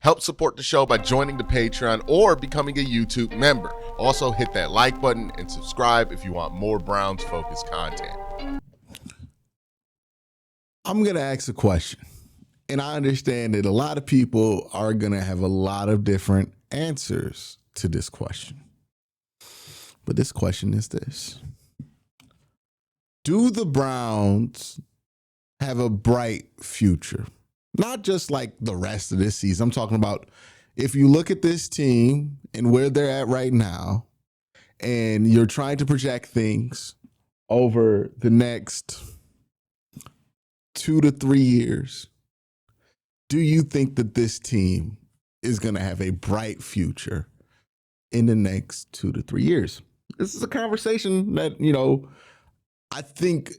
Help support the show by joining the Patreon or becoming a YouTube member. Also, hit that like button and subscribe if you want more Browns-focused content. I'm going to ask a question, and I understand that a lot of people are going to have a lot of different answers to this question. But this question is this: do the Browns have a bright future? Not just like the rest of this season. I'm talking about if you look at this team and where they're at right now, and you're trying to project things over the next 2 to 3 years, do you think that this team is going to have a bright future in the next 2 to 3 years? This is a conversation that, I think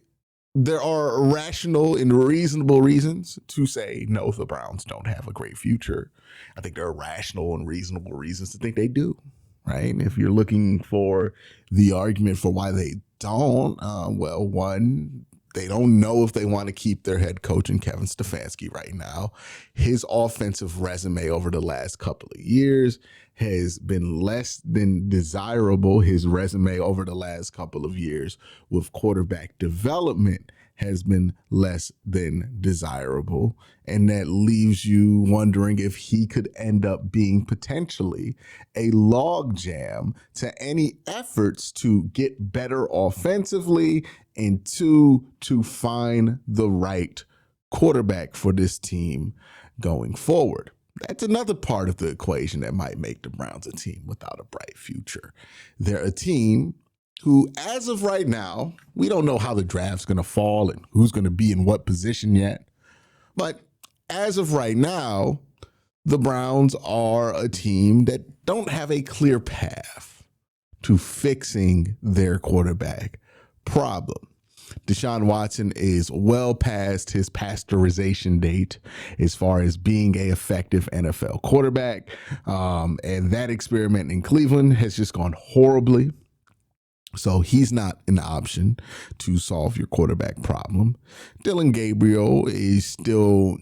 there are rational and reasonable reasons to say, no, the Browns don't have a great future. I think there are rational and reasonable reasons to think they do, right? If you're looking for the argument for why they don't, one, they don't know if they want to keep their head coach in Kevin Stefanski right now. His offensive resume over the last couple of years has been less than desirable. His resume over the last couple of years with quarterback development has been less than desirable. And that leaves you wondering if he could end up being potentially a logjam to any efforts to get better offensively and to find the right quarterback for this team going forward. That's another part of the equation that might make the Browns a team without a bright future. They're a team who, as of right now, we don't know how the draft's going to fall and who's going to be in what position yet. But as of right now, the Browns are a team that don't have a clear path to fixing their quarterback problem. Deshaun Watson is well past his pasteurization date as far as being an effective NFL quarterback. And that experiment in Cleveland has just gone horribly. So he's not an option to solve your quarterback problem. Dillon Gabriel is still,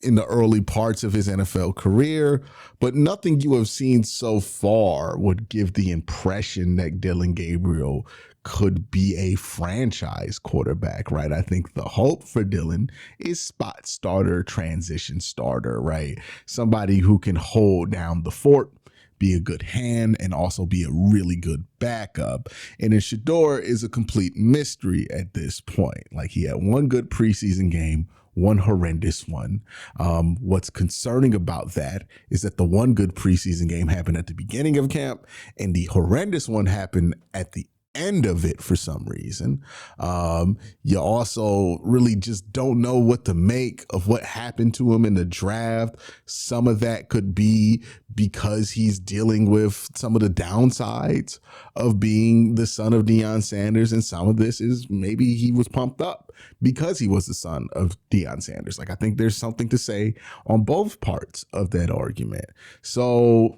in the early parts of his NFL career, but nothing you have seen so far would give the impression that Dillon Gabriel could be a franchise quarterback, right? I think the hope for Dillon is spot starter, transition starter, right? Somebody who can hold down the fort, be a good hand, and also be a really good backup. And then Shedeur is a complete mystery at this point. Like, he had one good preseason game, one horrendous one. What's concerning about that is that the one good preseason game happened at the beginning of camp, and the horrendous one happened at the end of it for some reason. You also really just don't know what to make of what happened to him in the draft. Some of that could be because he's dealing with some of the downsides of being the son of Deion Sanders, and some of this is maybe he was pumped up because he was the son of Deion Sanders. Like, I think there's something to say on both parts of that argument. So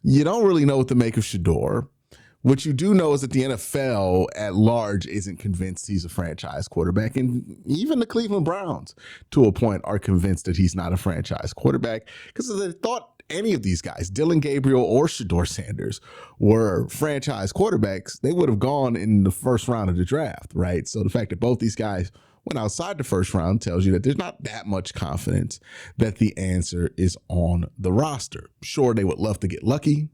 you don't really know what to make of Shedeur. What you do know is that the NFL at large isn't convinced he's a franchise quarterback. And even the Cleveland Browns, to a point, are convinced that he's not a franchise quarterback, because if they thought any of these guys, Dillon Gabriel or Shedeur Sanders, were franchise quarterbacks, they would have gone in the first round of the draft, right? So the fact that both these guys went outside the first round tells you that there's not that much confidence that the answer is on the roster. Sure, they would love to get lucky.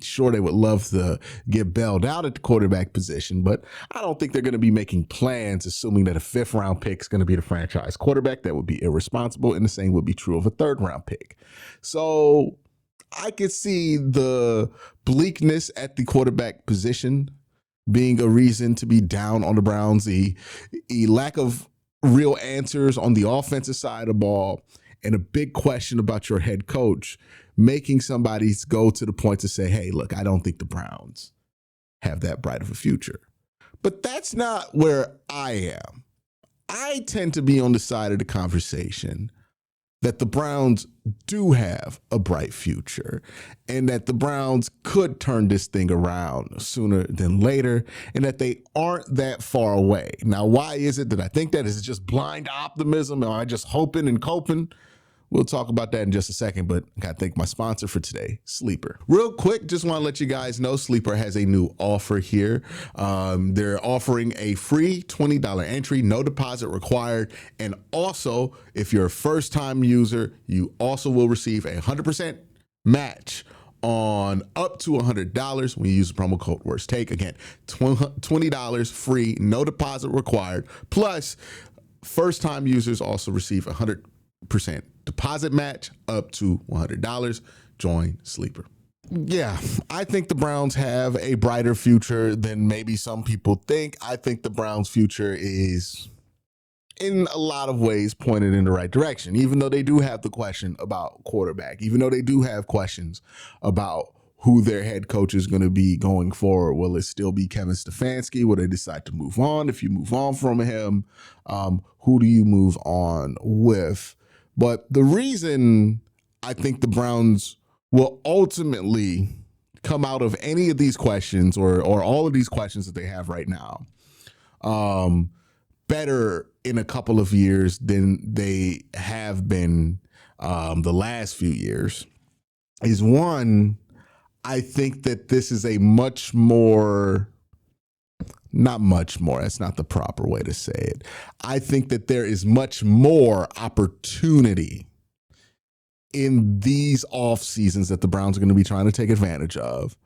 Sure, they would love to get bailed out at the quarterback position, but I don't think they're going to be making plans assuming that a 5th round pick is going to be the franchise quarterback. That would be irresponsible, and the same would be true of a 3rd round pick. So I could see the bleakness at the quarterback position being a reason to be down on the Browns, the lack of real answers on the offensive side of the ball, and a big question about your head coach, making somebody go to the point to say, hey, look, I don't think the Browns have that bright of a future. But that's not where I am. I tend to be on the side of the conversation that the Browns do have a bright future, and that the Browns could turn this thing around sooner than later, and that they aren't that far away. Now, why is it that I think that? Is it just blind optimism? Am I just hoping and coping? We'll talk about that in just a second, but I got to thank my sponsor for today, Sleeper. Real quick, just want to let you guys know Sleeper has a new offer here. They're offering a free $20 entry, no deposit required. And also, if you're a first-time user, you also will receive a 100% match on up to $100 when you use the promo code Worst Take. Again, $20 free, no deposit required. Plus, first-time users also receive 100% deposit match up to $100. Join Sleeper. Yeah, I think the Browns have a brighter future than maybe some people think. I think the Browns' future is, in a lot of ways, pointed in the right direction, even though they do have the question about quarterback, even though they do have questions about who their head coach is going to be going forward. Will it still be Kevin Stefanski? Will they decide to move on? If you move on from him, who do you move on with? But the reason I think the Browns will ultimately come out of any of these questions or all of these questions that they have right now better in a couple of years than they have been the last few years is, one, I think that this is a much more, not much more, that's not the proper way to say it. I think that there is much more opportunity in these off seasons that the Browns are going to be trying to take advantage of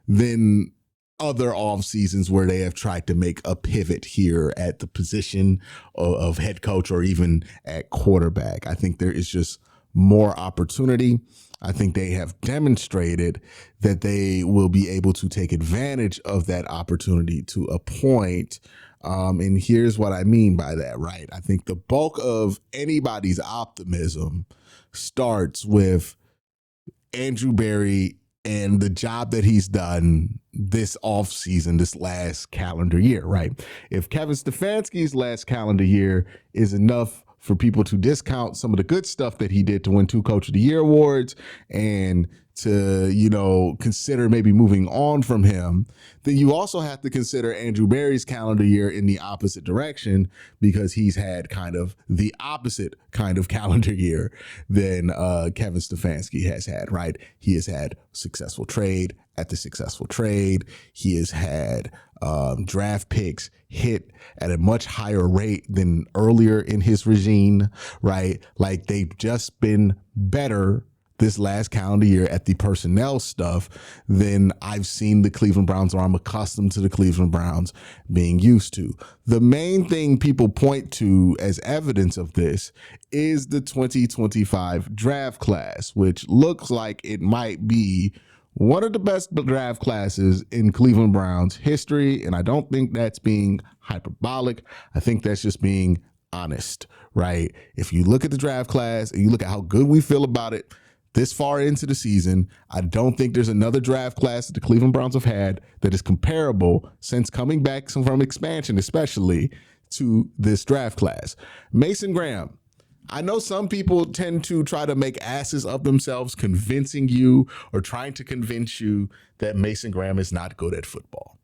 than other off seasons where they have tried to make a pivot here at the position of head coach or even at quarterback. I think there is just more opportunity. I think they have demonstrated that they will be able to take advantage of that opportunity to a point. And here's what I mean by that, right? I think the bulk of anybody's optimism starts with Andrew Berry and the job that he's done this offseason, this last calendar year, right? If Kevin Stefanski's last calendar year is enough for people to discount some of the good stuff that he did to win 2 Coach of the Year awards and to, consider maybe moving on from him, then you also have to consider Andrew Berry's calendar year in the opposite direction, because he's had kind of the opposite kind of calendar year than Kevin Stefanski has had, right? He has had successful trade after successful trade. He has had draft picks hit at a much higher rate than earlier in his regime, right? Like, they've just been better this last calendar year at the personnel stuff than I've seen the Cleveland Browns, or I'm accustomed to the Cleveland Browns being used to. The main thing people point to as evidence of this is the 2025 draft class, which looks like it might be one of the best draft classes in Cleveland Browns history. And I don't think that's being hyperbolic. I think that's just being honest, right? If you look at the draft class and you look at how good we feel about it this far into the season, I don't think there's another draft class that the Cleveland Browns have had that is comparable since coming back from expansion, especially, to this draft class. Mason Graham. I know some people tend to try to make asses of themselves, convincing you or trying to convince you that Mason Graham is not good at football.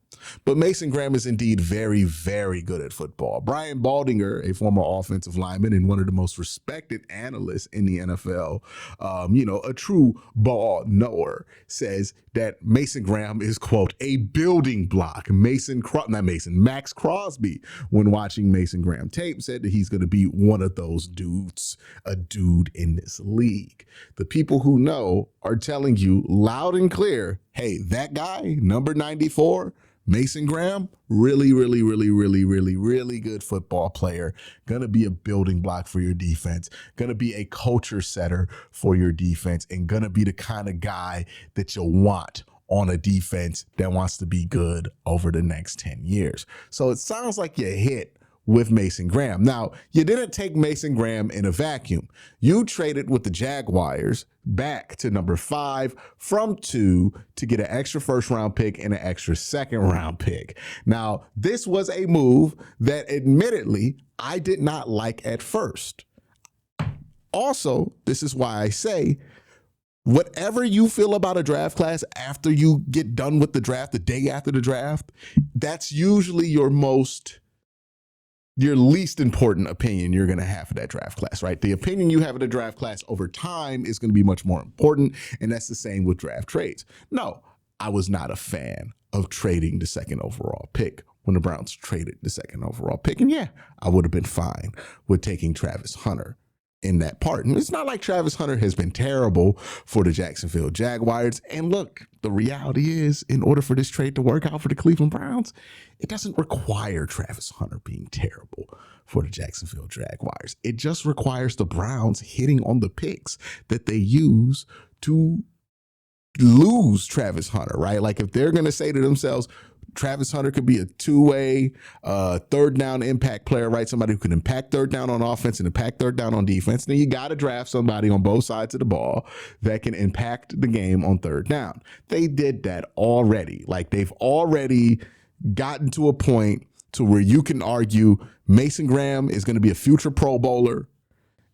But Mason Graham is indeed very, very good at football. Brian Baldinger, a former offensive lineman and one of the most respected analysts in the NFL, a true ball knower, says that Mason Graham is, quote, a building block. Max Crosby, when watching Mason Graham tape, said that he's going to be one of those dudes, a dude in this league. The people who know are telling you loud and clear, hey, that guy, number 94, Mason Graham, really, really, really, really, really, really good football player. Going to be a building block for your defense. Going to be a culture setter for your defense, and going to be the kind of guy that you'll want on a defense that wants to be good over the next 10 years. So it sounds like you hit with Mason Graham. Now, you didn't take Mason Graham in a vacuum. You traded with the Jaguars back to number 5 from 2 to get an extra first-round pick and an extra second-round pick. Now, this was a move that admittedly I did not like at first. Also, this is why I say, whatever you feel about a draft class after you get done with the draft, the day after the draft, that's usually your most your least important opinion you're going to have of that draft class, right? The opinion you have of the draft class over time is going to be much more important. And that's the same with draft trades. No, I was not a fan of trading the second overall pick when the Browns traded the second overall pick. And yeah, I would have been fine with taking Travis Hunter in that part. And it's not like Travis Hunter has been terrible for the Jacksonville Jaguars. And look, the reality is, in order for this trade to work out for the Cleveland Browns, it doesn't require Travis Hunter being terrible for the Jacksonville Jaguars. It just requires the Browns hitting on the picks that they use to lose Travis Hunter, right? Like if they're going to say to themselves, Travis Hunter could be a two-way third down impact player, right? Somebody who can impact third down on offense and impact third down on defense. Then you got to draft somebody on both sides of the ball that can impact the game on third down. They did that already. Like they've already gotten to a point to where you can argue Mason Graham is going to be a future Pro Bowler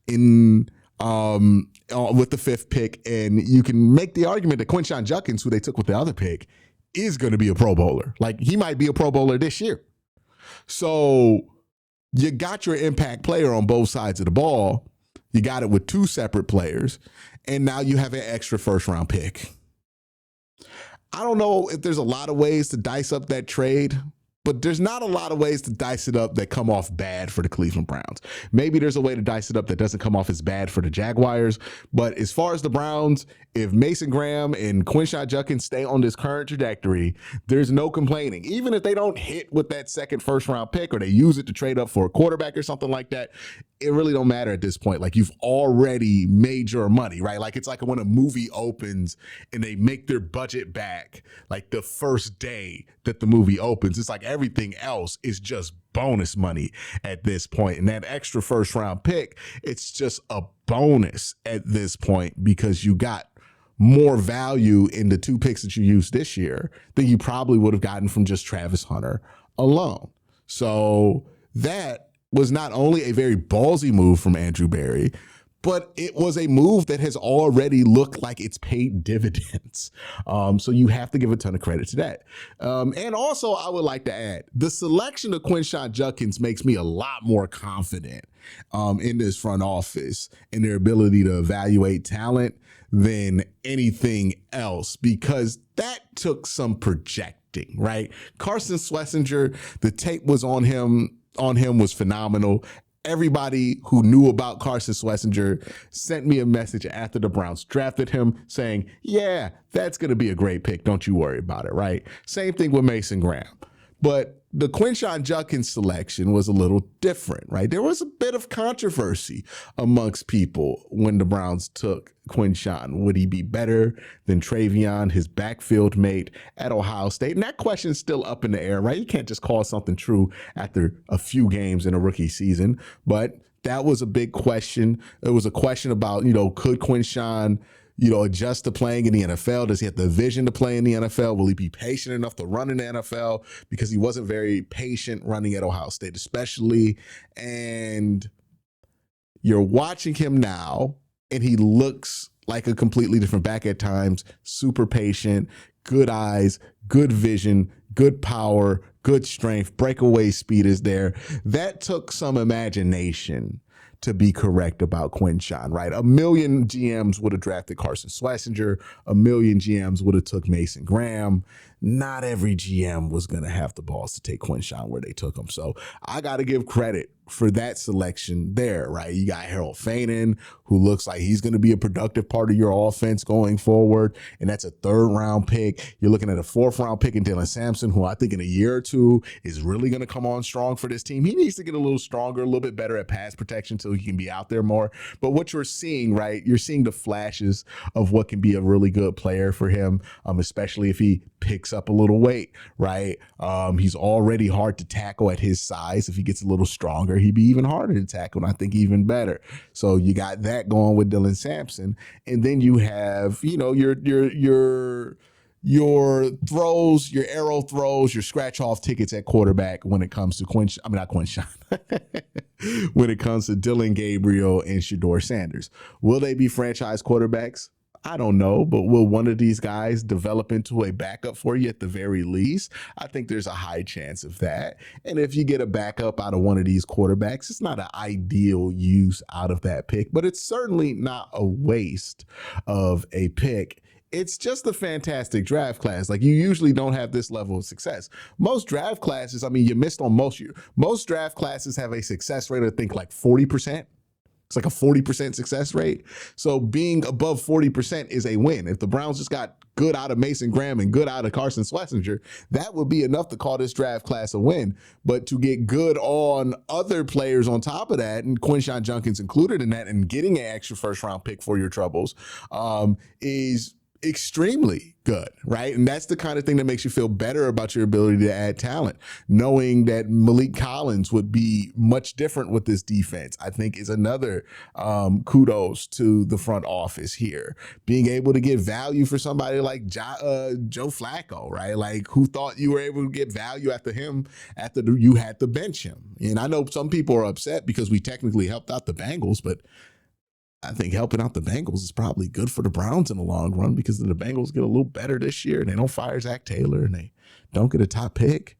in with the fifth pick, and you can make the argument that Quincy Judkins, who they took with the other pick, is going to be a Pro Bowler. Like he might be a Pro Bowler this year. So you got your impact player on both sides of the ball. You got it with two separate players, and now you have an extra first round pick. I don't know if there's a lot of ways to dice up that trade, but there's not a lot of ways to dice it up that come off bad for the Cleveland Browns. Maybe there's a way to dice it up that doesn't come off as bad for the Jaguars. But as far as the Browns, if Mason Graham and Quincy Judkins stay on this current trajectory, there's no complaining. Even if they don't hit with that second first round pick or they use it to trade up for a quarterback or something like that, it really don't matter at this point. Like you've already made your money, right? Like it's like when a movie opens and they make their budget back like the first day that the movie opens. It's like everything else is just bonus money at this point. And that extra first round pick, it's just a bonus at this point because you got more value in the two picks that you used this year than you probably would have gotten from just Travis Hunter alone. So that was not only a very ballsy move from Andrew Berry, but it was a move that has already looked like it's paid dividends. So you have to give a ton of credit to that. And also, I would like to add, the selection of Quincy Judkins makes me a lot more confident in this front office and their ability to evaluate talent than anything else, because that took some projecting, right? Carson Schlesinger, the tape was on him was phenomenal. Everybody who knew about Carson Schlesinger sent me a message after the Browns drafted him saying, yeah, that's going to be a great pick. Don't you worry about it, right? Same thing with Mason Graham. But the Quincy Judkins selection was a little different, right? There was a bit of controversy amongst people when the Browns took Quincy. Would he be better than Travion, his backfield mate at Ohio State? And that question's still up in the air, right? You can't just call something true after a few games in a rookie season. But that was a big question. It was a question about, could Quincy adjust to playing in the NFL? Does he have the vision to play in the NFL? Will he be patient enough to run in the NFL? Because he wasn't very patient running at Ohio State, especially. And you're watching him now, and he looks like a completely different back at times. Super patient, good eyes, good vision, good power, good strength. Breakaway speed is there. That took some imagination to be correct about Quincy, right? A million GMs would have drafted Carson Schlesinger. A million GMs would have took Mason Graham. Not every GM was going to have the balls to take Quincy where they took him. So I got to give credit for that selection there, right? You got Harold Fainin, who looks like he's going to be a productive part of your offense going forward, and that's a third-round pick. You're looking at a fourth-round pick in Dylan Sampson, who I think in a year or two is really going to come on strong for this team. He needs to get a little stronger, a little bit better at pass protection so he can be out there more. But what you're seeing, right, you're seeing the flashes of what can be a really good player for him, especially if he picks up a little weight, right? He's already hard to tackle at his size. If he gets a little stronger, he'd be even harder to tackle, and I think even better. So you got that going with Dylan Sampson, and then you have, your throws, your arrow throws, your scratch off tickets at quarterback when it comes to when it comes to Dylan Gabriel and Shedeur Sanders. Will they be franchise quarterbacks? I don't know, but will one of these guys develop into a backup for you at the very least? I think there's a high chance of that. And if you get a backup out of one of these quarterbacks, it's not an ideal use out of that pick, but it's certainly not a waste of a pick. It's just a fantastic draft class. Like, you usually don't have this level of success. Most draft classes, I mean, you missed on most draft classes have a success rate of, I think, like 40%. It's like a 40% success rate. So being above 40% is a win. If the Browns just got good out of Mason Graham and good out of Carson Schlesinger, that would be enough to call this draft class a win. But to get good on other players on top of that, and Quincy Junkins included in that, and getting an extra first round pick for your troubles is extremely good, right? And that's the kind of thing that makes you feel better about your ability to add talent. Knowing that Malik Collins would be much different with this defense, I think, is another kudos to the front office here. Being able to get value for somebody like Joe Flacco, right? Like, who thought you were able to get value after him after you had to bench him? And I know some people are upset because we technically helped out the Bengals, but I think helping out the Bengals is probably good for the Browns in the long run, because the Bengals get a little better this year and they don't fire Zach Taylor and they don't get a top pick.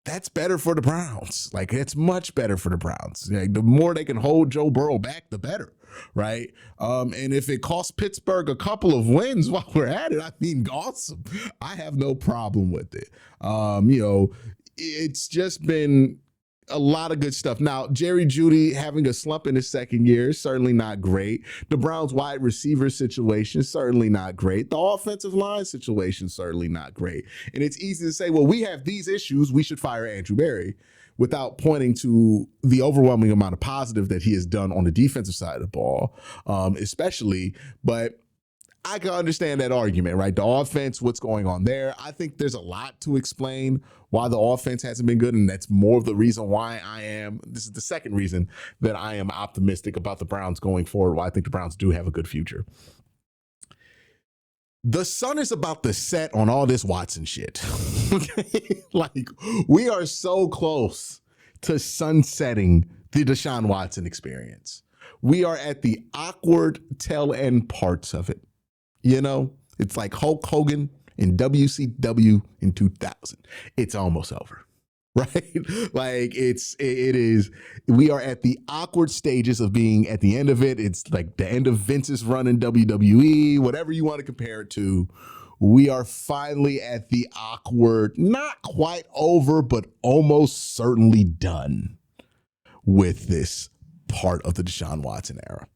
That's better for the Browns. Like, it's much better for the Browns. Like, the more they can hold Joe Burrow back, the better, right? And if it costs Pittsburgh a couple of wins while we're at it, I mean, awesome. I have no problem with it. It's just been a lot of good stuff. Now, Jerry Jeudy having a slump in his second year, certainly not great. The Browns wide receiver situation, certainly not great. The offensive line situation, certainly not great. And it's easy to say, well, we have these issues, we should fire Andrew Berry, without pointing to the overwhelming amount of positive that he has done on the defensive side of the ball, especially. But I can understand that argument, right? The offense, what's going on there? I think there's a lot to explain why the offense hasn't been good, and that's more of the reason why this is the second reason that I am optimistic about the Browns going forward, why I think the Browns do have a good future. The sun is about to set on all this Watson shit. Okay? Like, we are so close to sunsetting the Deshaun Watson experience. We are at the awkward tail end parts of it. You know, it's like Hulk Hogan in WCW in 2000. It's almost over, right? Like, it is, we are at the awkward stages of being at the end of it. It's like the end of Vince's run in WWE, whatever you want to compare it to. We are finally at the awkward, not quite over, but almost certainly done with this part of the Deshaun Watson era.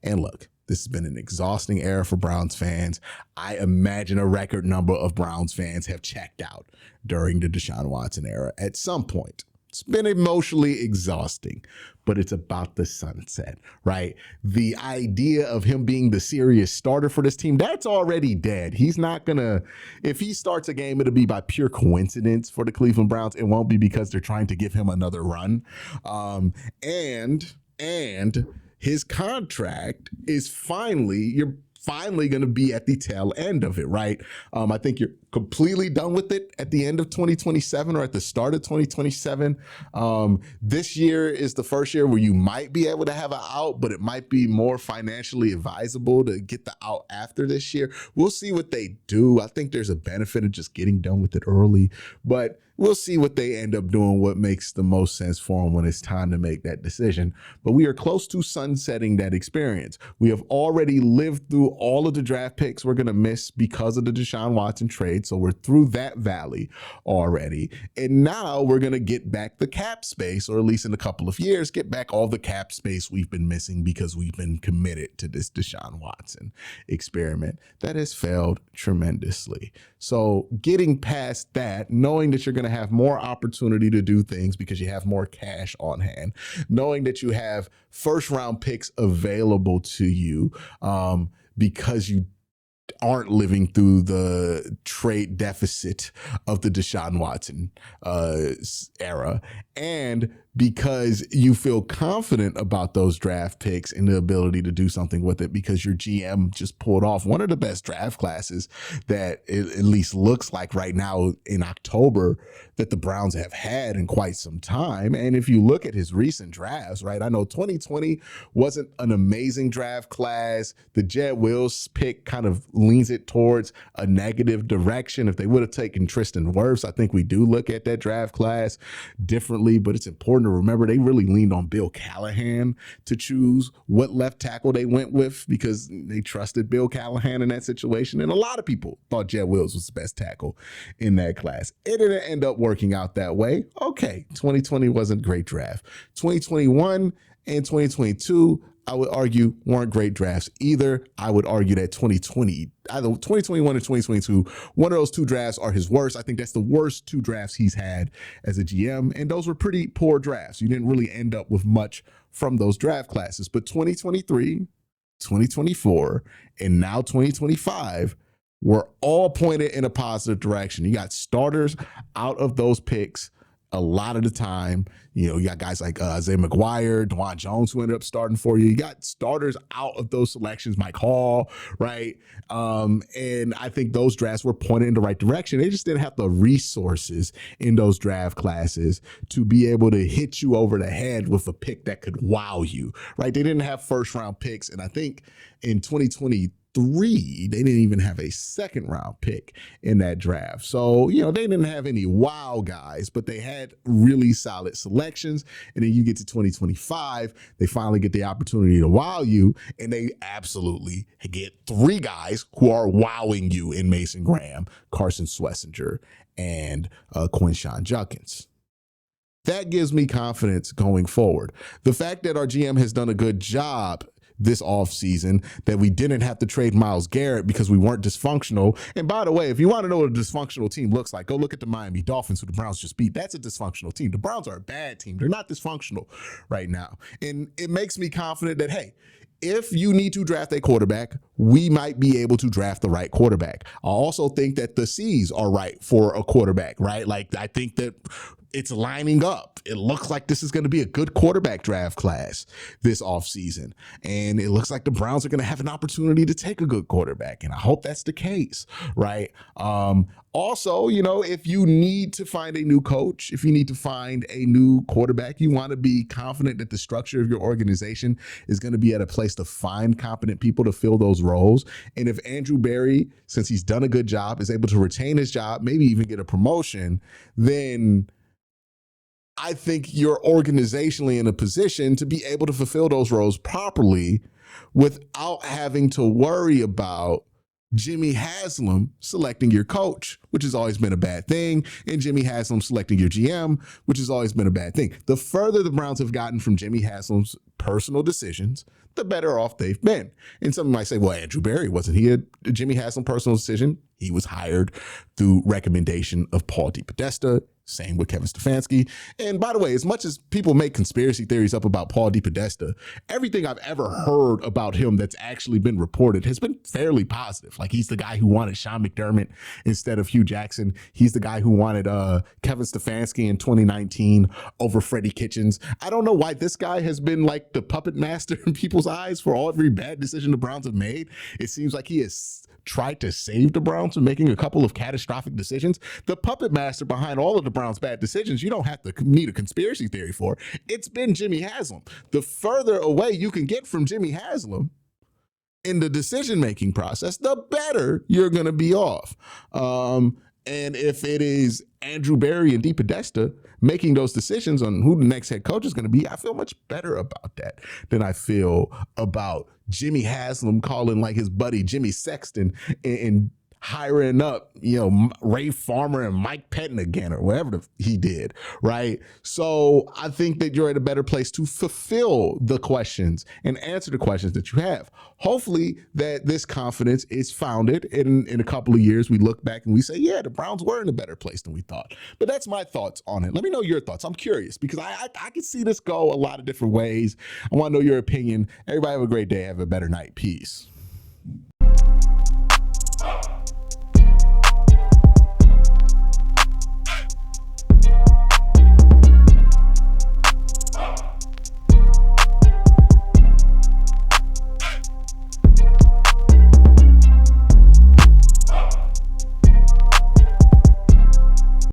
And look, this has been an exhausting era for Browns fans. I imagine a record number of Browns fans have checked out during the Deshaun Watson era at some point. It's been emotionally exhausting, but it's about the sunset, right? The idea of him being the serious starter for this team, that's already dead. He's not gonna, if he starts a game, it'll be by pure coincidence for the Cleveland Browns. It won't be because they're trying to give him another run. And his contract is you're finally going to be at the tail end of it, right? I think you're completely done with it at the end of 2027 or at the start of 2027. This year is the first year where you might be able to have an out, but it might be more financially advisable to get the out after this year. We'll see what they do. I think there's a benefit of just getting done with it early, but we'll see what they end up doing, what makes the most sense for them when it's time to make that decision. But we are close to sunsetting that experience. We have already lived through all of the draft picks we're going to miss because of the Deshaun Watson trade. So we're through that valley already. And now we're going to get back the cap space, or at least in a couple of years, get back all the cap space we've been missing because we've been committed to this Deshaun Watson experiment that has failed tremendously. So getting past that, knowing that you're going to have more opportunity to do things because you have more cash on hand, knowing that you have first round picks available to you because you aren't living through the trade deficit of the Deshaun Watson era, and because you feel confident about those draft picks and the ability to do something with it because your GM just pulled off one of the best draft classes that it at least looks like right now in October that the Browns have had in quite some time. And if you look at his recent drafts, right, I know 2020 wasn't an amazing draft class. The Jed Wills pick kind of leans it towards a negative direction. If they would have taken Tristan Wirfs, I think we do look at that draft class differently, but it's important to remember they really leaned on Bill Callahan to choose what left tackle they went with because they trusted Bill Callahan in that situation. And a lot of people thought Jed Wills was the best tackle in that class. It didn't end up working out that way. Okay, 2020 wasn't a great draft. 2021 and 2022, I would argue, weren't great drafts either. I would argue that 2020, either 2021 and 2022, one of those two drafts are his worst. I think that's the worst two drafts he's had as a GM, and those were pretty poor drafts. You didn't really end up with much from those draft classes. But 2023, 2024, and now 2025 were all pointed in a positive direction. You got starters out of those picks a lot of the time. You know, you got guys like Isaiah McGuire, Dwan Jones, who ended up starting for you. You got starters out of those selections, Mike Hall, right? And I think those drafts were pointed in the right direction. They just didn't have the resources in those draft classes to be able to hit you over the head with a pick that could wow you, right? They didn't have first round picks. And I think in 2023, they didn't even have a second round pick in that draft. So, you know, they didn't have any wow guys, but they had really solid selections. And then you get to 2025, they finally get the opportunity to wow you, and they absolutely get three guys who are wowing you in Mason Graham, Carson Schlesinger, and Quincy Judkins. That gives me confidence going forward. The fact that our GM has done a good job this offseason, that we didn't have to trade Myles Garrett because we weren't dysfunctional. And by the way, if you want to know what a dysfunctional team looks like, go look at the Miami Dolphins, who the Browns just beat. That's a dysfunctional team. The Browns are a bad team. They're not dysfunctional right now. And it makes me confident that, hey, if you need to draft a quarterback, we might be able to draft the right quarterback. I also think that the C's are right for a quarterback, right? Like, I think that it's lining up. It looks like this is going to be a good quarterback draft class this offseason. And it looks like the Browns are going to have an opportunity to take a good quarterback. And I hope that's the case, right? Also, you know, if you need to find a new coach, if you need to find a new quarterback, you want to be confident that the structure of your organization is going to be at a place to find competent people to fill those roles. And if Andrew Berry, since he's done a good job, is able to retain his job, maybe even get a promotion, then I think you're organizationally in a position to be able to fulfill those roles properly without having to worry about Jimmy Haslam selecting your coach, which has always been a bad thing, and Jimmy Haslam selecting your GM, which has always been a bad thing. The further the Browns have gotten from Jimmy Haslam's personal decisions, the better off they've been. And some might say, well, Andrew Berry, wasn't he a Jimmy Haslam personal decision? He was hired through recommendation of Paul DePodesta. Same with Kevin Stefanski. And by the way, as much as people make conspiracy theories up about Paul DePodesta, everything I've ever heard about him that's actually been reported has been fairly positive. Like, he's the guy who wanted Sean McDermott instead of Hugh Jackson. He's the guy who wanted Kevin Stefanski in 2019 over Freddie Kitchens. I don't know why this guy has been like the puppet master in people's eyes for every bad decision the Browns have made. It seems like he has tried to save the Browns from making a couple of catastrophic decisions. The puppet master behind all of the Browns' bad decisions, you don't have to need a conspiracy theory for. It's been Jimmy Haslam. The further away you can get from Jimmy Haslam in the decision-making process, the better you're going to be off. And if it is Andrew Berry and DePodesta making those decisions on who the next head coach is going to be, I feel much better about that than I feel about Jimmy Haslam calling like his buddy Jimmy Sexton and hiring up, you know, Ray Farmer and Mike Pettin again, or whatever he did, right? So I think that you're at a better place to fulfill the questions and answer the questions that you have. Hopefully that this confidence is founded in a couple of years. We look back and we say, yeah, the Browns were in a better place than we thought. But that's my thoughts on it. Let me know your thoughts. I'm curious because I can see this go a lot of different ways. I want to know your opinion. Everybody have a great day. Have a better night. Peace.